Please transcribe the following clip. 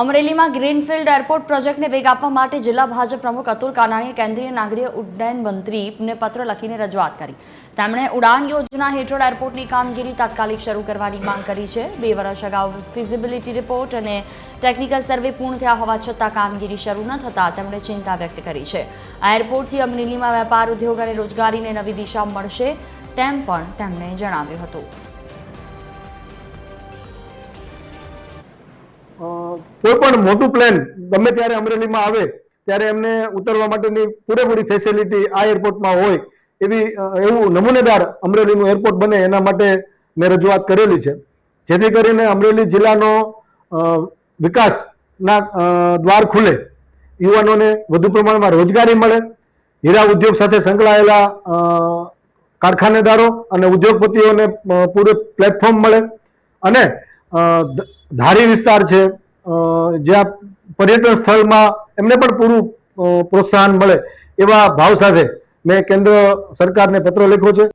અમરેલીમાં greenfield airport પ્રોજેક્ટને વેગ આપવા માટે જિલ્લા ભાજપ પ્રમુખ અતુલ કાનાણીએ કેન્દ્રીય નાગરિક ઉડ્ડયન મંત્રીને પત્ર લખીને રજૂઆત કરી. તેમણે ઉડાન યોજના હેઠળ એરપોર્ટની કામગીરી તાત્કાલિક શરૂ કરવાની માંગ કરી છે. 2 વર્ષ અગાઉ ફિઝિબિલિટી રિપોર્ટ અને ટેકનિકલ સર્વે પૂર્ણ થયા હોવા છતાં કામગીરી શરૂ ન થતાં તેમણે ચિંતા વ્યક્ત કરી છે. આ એરપોર્ટથી અમરેલીમાં વેપાર, ઉદ્યોગ અને રોજગારીને નવી દિશા મળશે તેમ પણ તેમણે જણાવ્યું હતું. કોઈ પણ મોટું પ્લેન ગમે ત્યારે અમરેલીમાં આવે ત્યારે એમને ઉતરવા માટેની પૂરેપૂરી ફેસિલિટી આ એરપોર્ટમાં હોય એવું નમૂનેદાર અમરેલીનું એરપોર્ટ બને એના માટે મેં રજૂઆત કરેલી છે, જેથી કરીને અમરેલી જિલ્લાનો વિકાસના દ્વાર ખુલે, યુવાનોને વધુ પ્રમાણમાં રોજગારી મળે, હીરા ઉદ્યોગ સાથે સંકળાયેલા કારખાનેદારો અને ઉદ્યોગપતિઓને પૂરું પ્લેટફોર્મ મળે અને ધારી વિસ્તાર છે જ્યાં પર્યટન સ્થળમાં એમને પણ પૂરું પ્રોત્સાહન મળે એવા ભાવ સાથે મેં કેન્દ્ર સરકારને પત્ર લખ્યો છે.